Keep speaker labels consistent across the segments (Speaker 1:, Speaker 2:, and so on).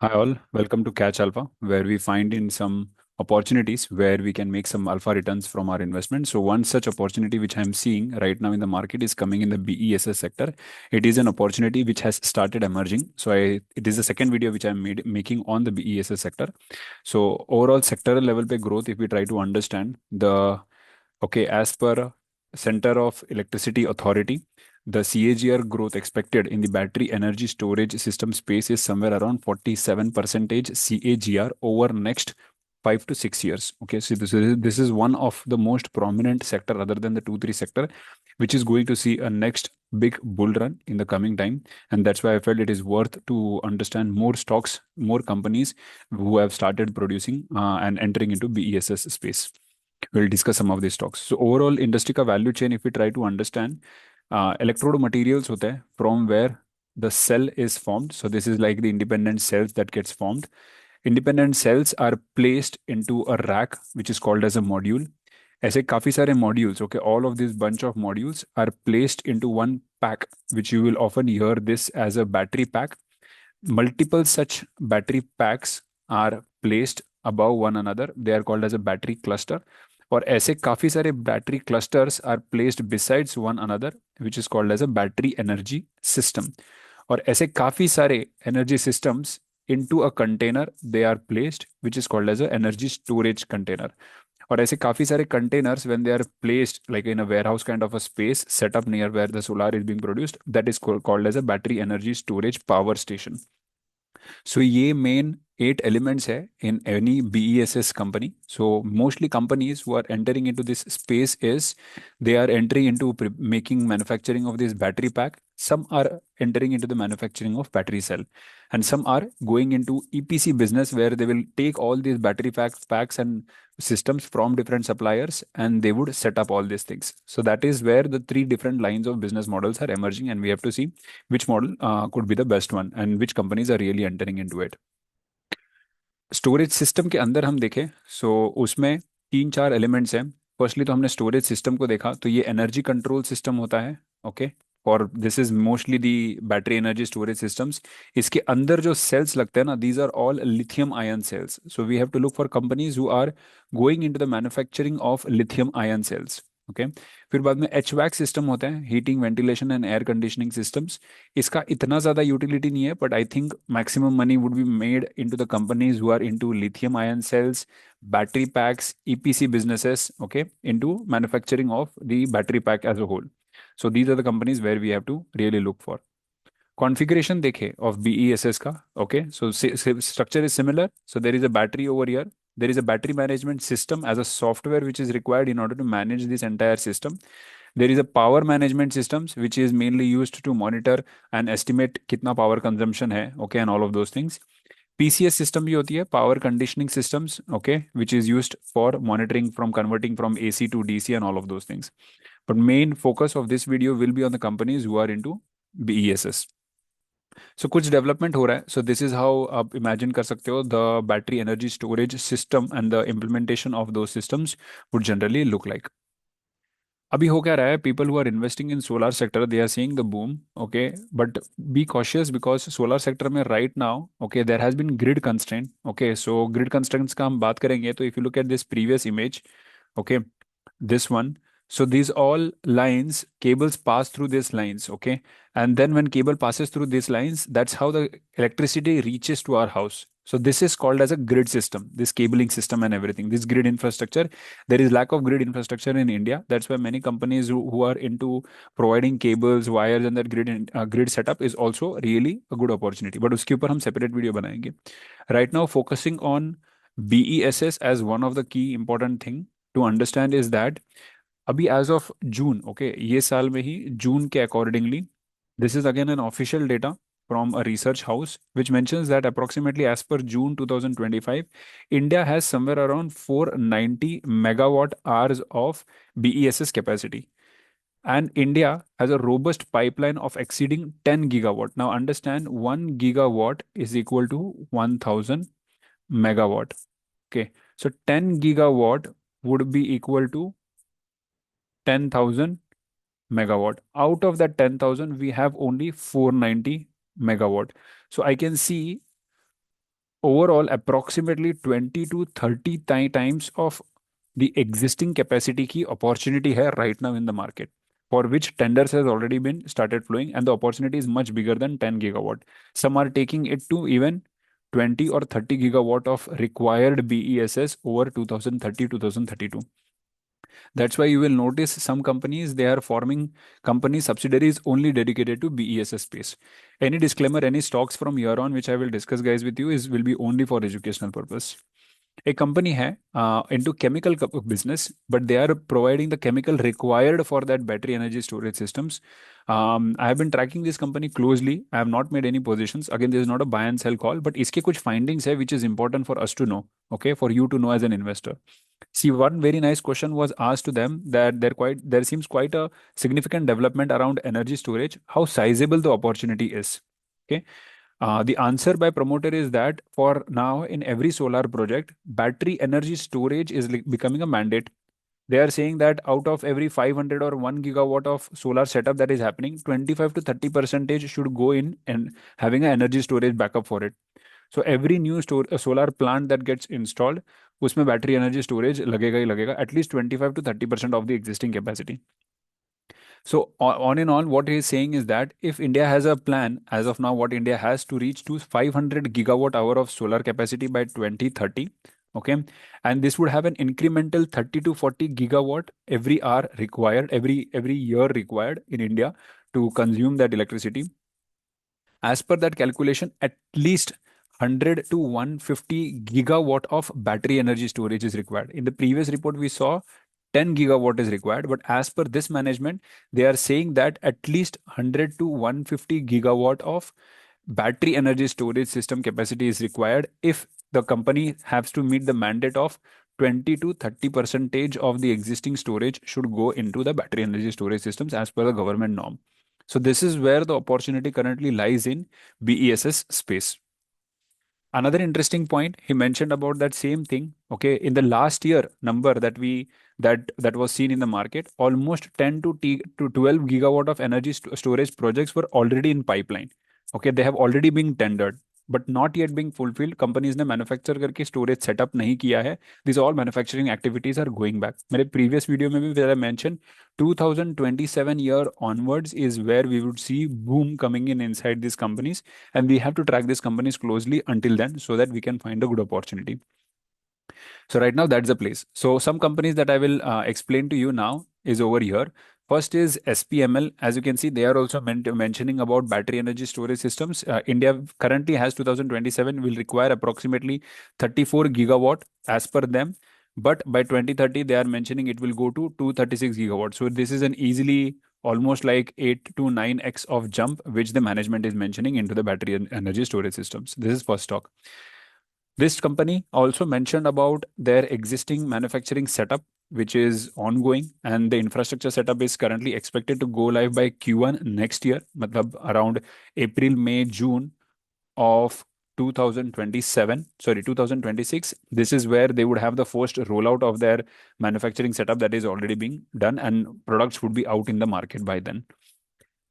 Speaker 1: Hi all, welcome to Catch Alpha, where we find in some opportunities where we can make some alpha returns from our investment. So one such opportunity which I'm seeing right now in the market is coming in the BESS sector. It is an opportunity which has started emerging. It is the second video which making on the BESS sector. So overall sectoral level पे growth, if we try to understand as per Center of Electricity Authority, the CAGR growth expected in the battery energy storage system space is somewhere around 47% CAGR over next 5 to 6 years. Okay, so this is one of the most prominent sector other than the 2 3 sector, which is going to see a next big bull run in the coming time, and that's why I felt it is worth to understand more stocks, more companies who have started producing and entering into BESS space. We'll discuss some of these stocks. So overall industry का value chain, if we try to understand, electrode materials होते हैं from where the cell is formed. So this is like the independent cells that gets formed. Independent cells are placed into a rack which is called as a module. ऐसे काफी सारे modules, okay, all of this bunch of modules are placed into one pack, which you will often hear this as a battery pack. Multiple such battery packs are placed above one another. They are called as a battery cluster. और ऐसे काफी सारे battery clusters are placed besides one another which is called as a battery energy system. और ऐसे काफी सारे energy systems into a container they are placed which is called as a energy storage container. और ऐसे काफी सारे containers when they are placed like in a warehouse kind of a space setup near where the solar is being produced, that is called as a battery energy storage power station. So ये main 8 elements है in any BESS company. So mostly companies who are entering into this space is they are entering into making manufacturing of this battery pack. Some are entering into the manufacturing of battery cell, and some are going into EPC business where they will take all these battery packs and systems from different suppliers and they would set up all these things. So that is where the three different lines of business models are emerging, and we have to see which model could be the best one and which companies are really entering into it. Storage system के अंदर हम देखें, उसमें 3 4 elements हैं. Firstly तो हमने storage system को देखा, तो ये एनर्जी कंट्रोल सिस्टम होता है. ओके, और this is mostly the battery energy storage systems. इसके अंदर जो सेल्स लगते हैं ना, these are all lithium ion cells. So we have to look for companies who are going into the manufacturing of lithium ion cells. Okay, फिर बाद में HVAC system होते हैं, heating ventilation and air conditioning systems. इसका इतना ज़्यादा utility नहीं है, but I think maximum money would be made into the companies who are into lithium ion cells, battery packs, EPC businesses, okay, into manufacturing of the battery pack as a whole. So these are the companies where we have to really look for. Configuration देखे of BESS का, okay, so structure is similar. So there is a battery over here. There is a battery management system as a software which is required in order to manage this entire system. There is a power management systems which is mainly used to monitor and estimate कितना power consumption है, okay, and all of those things. PCS system भी होती है, power conditioning systems, okay, which is used for monitoring from converting from AC to DC and all of those things. But main focus of this video will be on the companies who are into BESS. सो कुछ development हो रहा है. So this is how आप imagine कर सकते हो the battery energy storage system and the implementation of दो systems would generally look like. अभी हो क्या रहा है, people who are investing in solar sector they are seeing the boom. Okay, but be cautious because solar sector में right now, okay, there has been grid constraint. Okay, so grid constraints का हम बात करेंगे, तो if you look at this previous image, okay, this one, so these all lines, cables pass through these lines, okay, and then when cable passes through these lines, that's how the electricity reaches to our house. So this is called as a grid system, this cabling system and everything, this grid infrastructure. There is lack of grid infrastructure in India. That's why many companies who are into providing cables, wires and that grid setup is also really a good opportunity, but उसके ऊपर हम separate video बनाएंगे. Right now focusing on BESS as one of the key important thing to understand is that अभी as of June, okay, ये साल में ही जून के accordingly, this is again an official data from a research house which mentions that approximately as per June 2025, India has somewhere around 490 megawatt hours of BESS capacity. And India has a robust pipeline of exceeding 10 gigawatt. Now understand 1 gigawatt is equal to 1000 megawatt. Okay, so 10 gigawatt would be equal to 10,000 megawatt. Out of that 10,000, we have only 490 megawatt. So I can see overall approximately 20 to 30 times of the existing capacity की opportunity है right now in the market, for which tenders has already been started flowing, and the opportunity is much bigger than 10 gigawatt. Some are taking it to even 20 or 30 gigawatt of required BESS over 2030 2032. That's why you will notice some companies, they are forming company subsidiaries only dedicated to BESS space. Any disclaimer, any stocks from here on which I will discuss guys with you is will be only for educational purpose. A company है into chemical business, but they are providing the chemical required for that battery energy storage systems. I have been tracking this company closely. I have not made any positions. Again, this is not a buy and sell call, but इसके कुछ findings है which is important for us to know. Okay, for you to know as an investor. See, one very nice question was asked to them that there seems quite a significant development around energy storage. How sizable the opportunity is. Okay. The answer by promoter is that for now, in every solar project, battery energy storage is becoming a mandate. They are saying that out of every 500 or 1 gigawatt of solar setup that is happening, 25 to 30 percentage should go in and having an energy storage backup for it. So every new solar plant that gets installed, उसमें battery energy storage लगेगा ही लगेगा, at least 25 to 30% of the existing capacity. So on and on, what he is saying is that if India has a plan, as of now, what India has to reach to 500 gigawatt hour of solar capacity by 2030, okay, and this would have an incremental 30 to 40 gigawatt every hour required, every year required in India to consume that electricity. As per that calculation, at least 100 to 150 gigawatt of battery energy storage is required. In the previous report, we saw 10 gigawatt is required, but as per this management, they are saying that at least 100 to 150 gigawatt of battery energy storage system capacity is required if the company has to meet the mandate of 20 to 30 percentage of the existing storage should go into the battery energy storage systems as per the government norm. So this is where the opportunity currently lies in BESS space. Another interesting point he mentioned about that same thing. Okay, in the last year number that was seen in the market, almost 10 to 12 gigawatt of energy storage projects were already in pipeline. Okay, they have already been tendered but not yet being fulfilled. Companies ने manufacture करके storage setup नहीं किया है. These all manufacturing activities are going back. मेरे previous video में भी where I mentioned 2027 year onwards is where we would see boom coming in inside these companies, and we have to track these companies closely until then so that we can find a good opportunity. So right now that's the place. So some companies that I will explain to you now is over here. First is SPML. As you can see, they are also mentioning about battery energy storage systems. India currently has 2027 will require approximately 34 gigawatt as per them. But by 2030, they are mentioning it will go to 236 gigawatts. So this is an easily almost like 8 to 9x of jump, which the management is mentioning into the battery energy storage systems. This is first talk. This company also mentioned about their existing manufacturing setup, which is ongoing, and the infrastructure setup is currently expected to go live by Q1 next year, matlab around April, May, June of 2027, sorry, 2026. This is where they would have the first rollout of their manufacturing setup that is already being done, and products would be out in the market by then.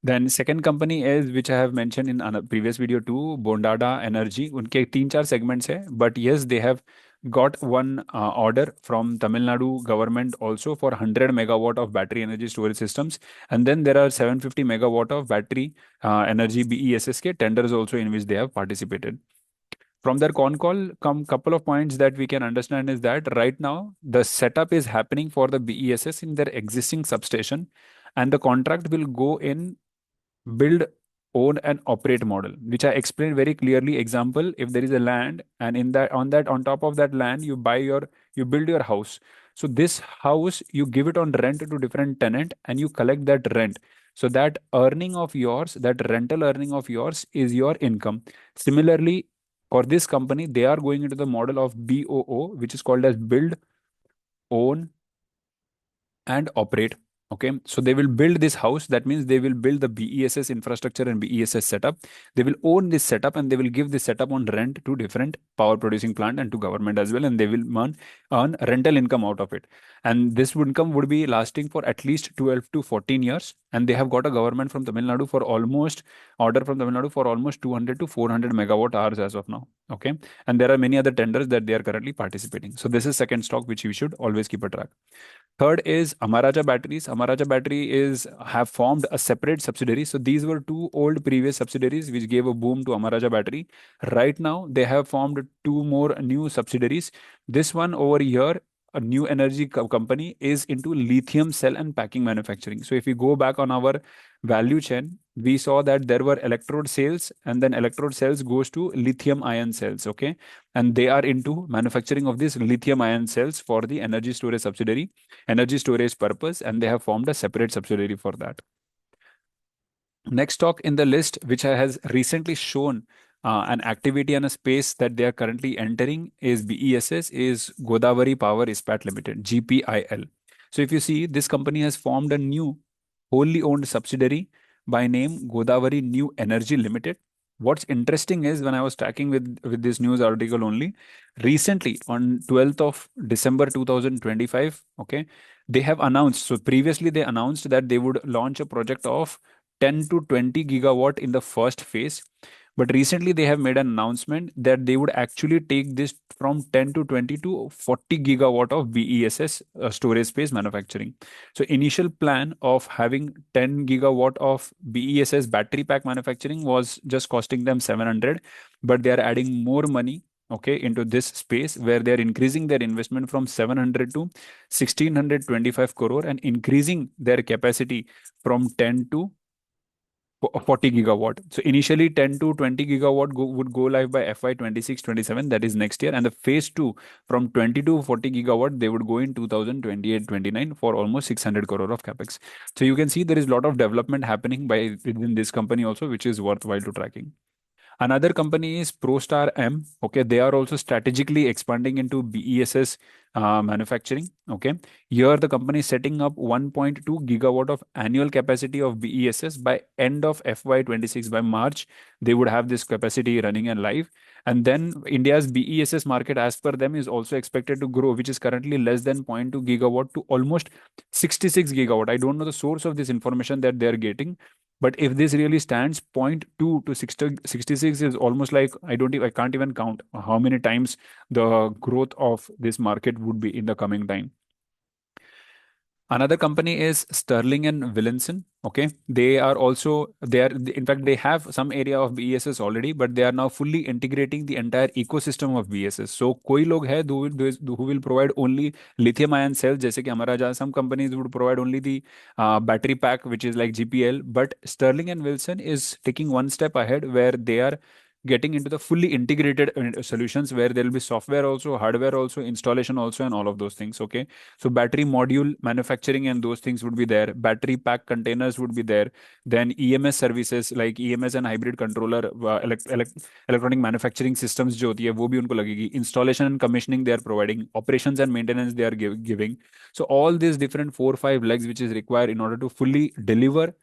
Speaker 1: Then second company is which I have mentioned in a previous video too, Bondada Energy. उनके तीन चार segments है, but yes, they have got one order from Tamil Nadu government also for 100 megawatt of battery energy storage systems, and then there are 750 megawatt of battery energy BESS के tenders also in which they have participated. From their con call, come couple of points that we can understand is that right now the setup is happening for the BESS in their existing substation, and the contract will go in build, own, and operate model, which I explained very clearly. Example, if there is a land and on top of that land you build your house. So this house you give it on rent to different tenant and you collect that rent. So that earning of yours, that rental earning of yours is your income. Similarly, for this company, they are going into the model of BOO, which is called as build, own, and operate. Okay, so they will build this house. That means they will build the BESS infrastructure and BESS setup. They will own this setup and they will give this setup on rent to different power producing plant and to government as well. And they will earn rental income out of it. And this income would be lasting for at least 12 to 14 years. And they have got a government from Tamil Nadu for almost order from Tamil Nadu for almost 200 to 400 megawatt hours as of now. Okay, and there are many other tenders that they are currently participating. So this is second stock which you should always keep a track. Third is Amaraja Batteries. Amaraja Battery is have formed a separate subsidiary. So these were two old previous subsidiaries which gave a boom to Amaraja Battery. Right now they have formed two more new subsidiaries. This one over here, a new energy company, is into lithium cell and packing manufacturing. So if we go back on our value chain, we saw that there were electrode cells, and then electrode cells goes to lithium ion cells. Okay, and they are into manufacturing of these lithium ion cells for the energy storage subsidiary, energy storage purpose, and they have formed a separate subsidiary for that. Next stock in the list, which has recently shown an activity and a space that they are currently entering, is BESS, is Godavari Power Ispat Limited, GPIL. So if you see, this company has formed a new wholly owned subsidiary by name Godavari New Energy Limited. What's interesting is, when I was tracking with this news article only, recently on 12th of December 2025, okay, they have announced. So previously they announced that they would launch a project of 10 to 20 gigawatt in the first phase. But recently they have made an announcement that they would actually take this from 10 to 20 to 40 gigawatt of BESS storage space manufacturing. So initial plan of having 10 gigawatt of BESS battery pack manufacturing was just costing them 700, but they are adding more money, okay, into this space, where they are increasing their investment from 700 to 1625 crore and increasing their capacity from 10 to 40 gigawatt. So initially 10 to 20 gigawatt would go live by FY 26-27, that is next year. And the phase 2 from 20 to 40 gigawatt, they would go in 2028-29 for almost 600 crore of capex. So you can see there is a lot of development happening by within this company also, which is worthwhile to tracking. Another company is ProStar M. Okay, they are also strategically expanding into BESS manufacturing. Okay, here the company is setting up 1.2 gigawatt of annual capacity of BESS by end of FY 26. By March, they would have this capacity running and live. And then India's BESS market, as per them, is also expected to grow, which is currently less than zero point 0.2 gigawatt to almost 66 gigawatt. I don't know the source of this information that they are getting, but if this really stands, zero point 0.2 to 66 is almost like, I can't even count how many times the growth of this market would be in the coming time. Another company is Sterling and Williamson. Okay, they are also they are, in fact, they have some area of BESS already, but they are now fully integrating the entire ecosystem of BESS. So कोई लोग है who will provide only lithium ion cells, जैसे कि हमारा जहाँ some companies would provide only the battery pack, which is like GPL, but Sterling and Wilson is taking one step ahead, where they are getting into the fully integrated solutions, where there will be software also, hardware also, installation also, and all of those things. Okay, so battery module manufacturing and those things would be there. Battery pack containers would be there. Then EMS services like EMS and hybrid controller, electronic manufacturing systems जो होती है वो भी उनको लगेगी. Installation and commissioning they are providing. Operations and maintenance they are giving. So all these different 4 or 5 legs which is required in order to fully deliver,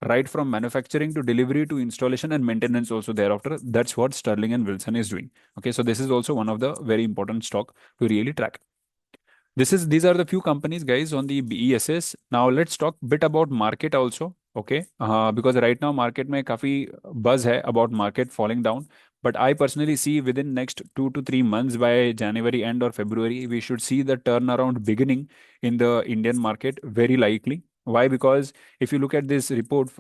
Speaker 1: right from manufacturing to delivery to installation and maintenance also thereafter. That's what Sterling and Wilson is doing. Okay, so this is also one of the very important stock to really track. These are the few companies, guys, on the BESS. Now let's talk bit about market also. Okay, because right now market में काफी buzz है about market falling down. But I personally see within next 2 to 3 months, by January end or February, we should see the turnaround beginning in the Indian market very likely. Why? Because if you look at this report,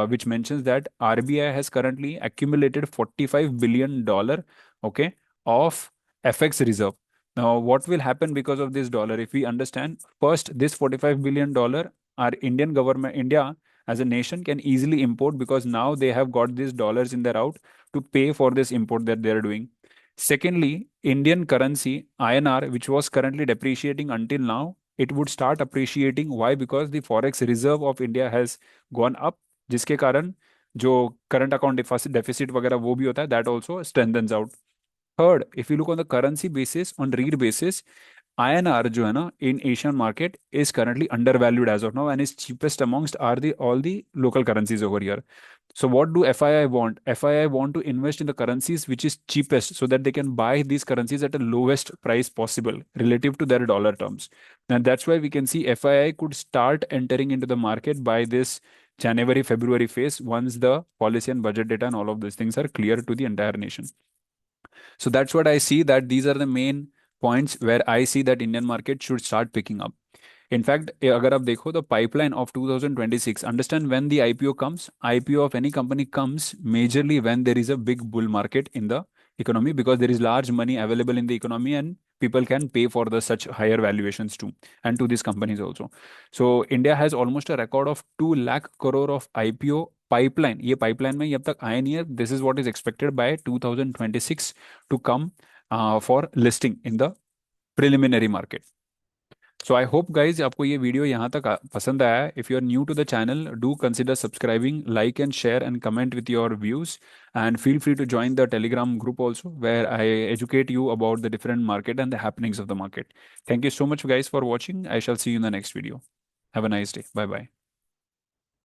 Speaker 1: which mentions that RBI has currently accumulated $45 billion, okay, of FX reserve. Now, what will happen because of this dollar? If we understand, first, this $45 billion, our Indian government, India as a nation, can easily import, because now they have got these dollars in their out to pay for this import that they are doing. Secondly, Indian currency, INR, which was currently depreciating until now, it would start appreciating. Why? Because the forex reserve of India has gone up, जिसके कारण जो current account deficit वगैरह वो भी होता है, that also strengthens out. Third, if you look on the currency basis, on real basis, INR जो है ना in Asian market is currently undervalued as of now, and is cheapest amongst are the all the local currencies over here. So what do FII want? FII want to invest in the currencies which is cheapest, so that they can buy these currencies at the lowest price possible relative to their dollar terms. And that's why we can see FII could start entering into the market by this January, February phase, once the policy and budget data and all of these things are clear to the entire nation. So that's what I see, that these are the main points where I see that Indian market should start picking up. In fact, अगर आप देखो the pipeline of 2026, understand when the IPO comes. IPO of any company comes majorly when there is a big bull market in the economy, because there is large money available in the economy and people can pay for the such higher valuations too, and to these companies also. So India has almost a record of 2 lakh crore of IPO pipeline. ये pipeline में ये अब तक आया नहीं है. This is what is expected by 2026 to come for listing in the preliminary market. So I hope guys आपको ये वीडियो यहाँ तक पसंद आया है. If you are new to the channel, do consider subscribing, like and share and comment with your views, and feel free to join the Telegram group also, where I educate you about the different market and the happenings of the market. Thank you so much guys for watching. I shall see you in the next video. Have a nice day. Bye bye.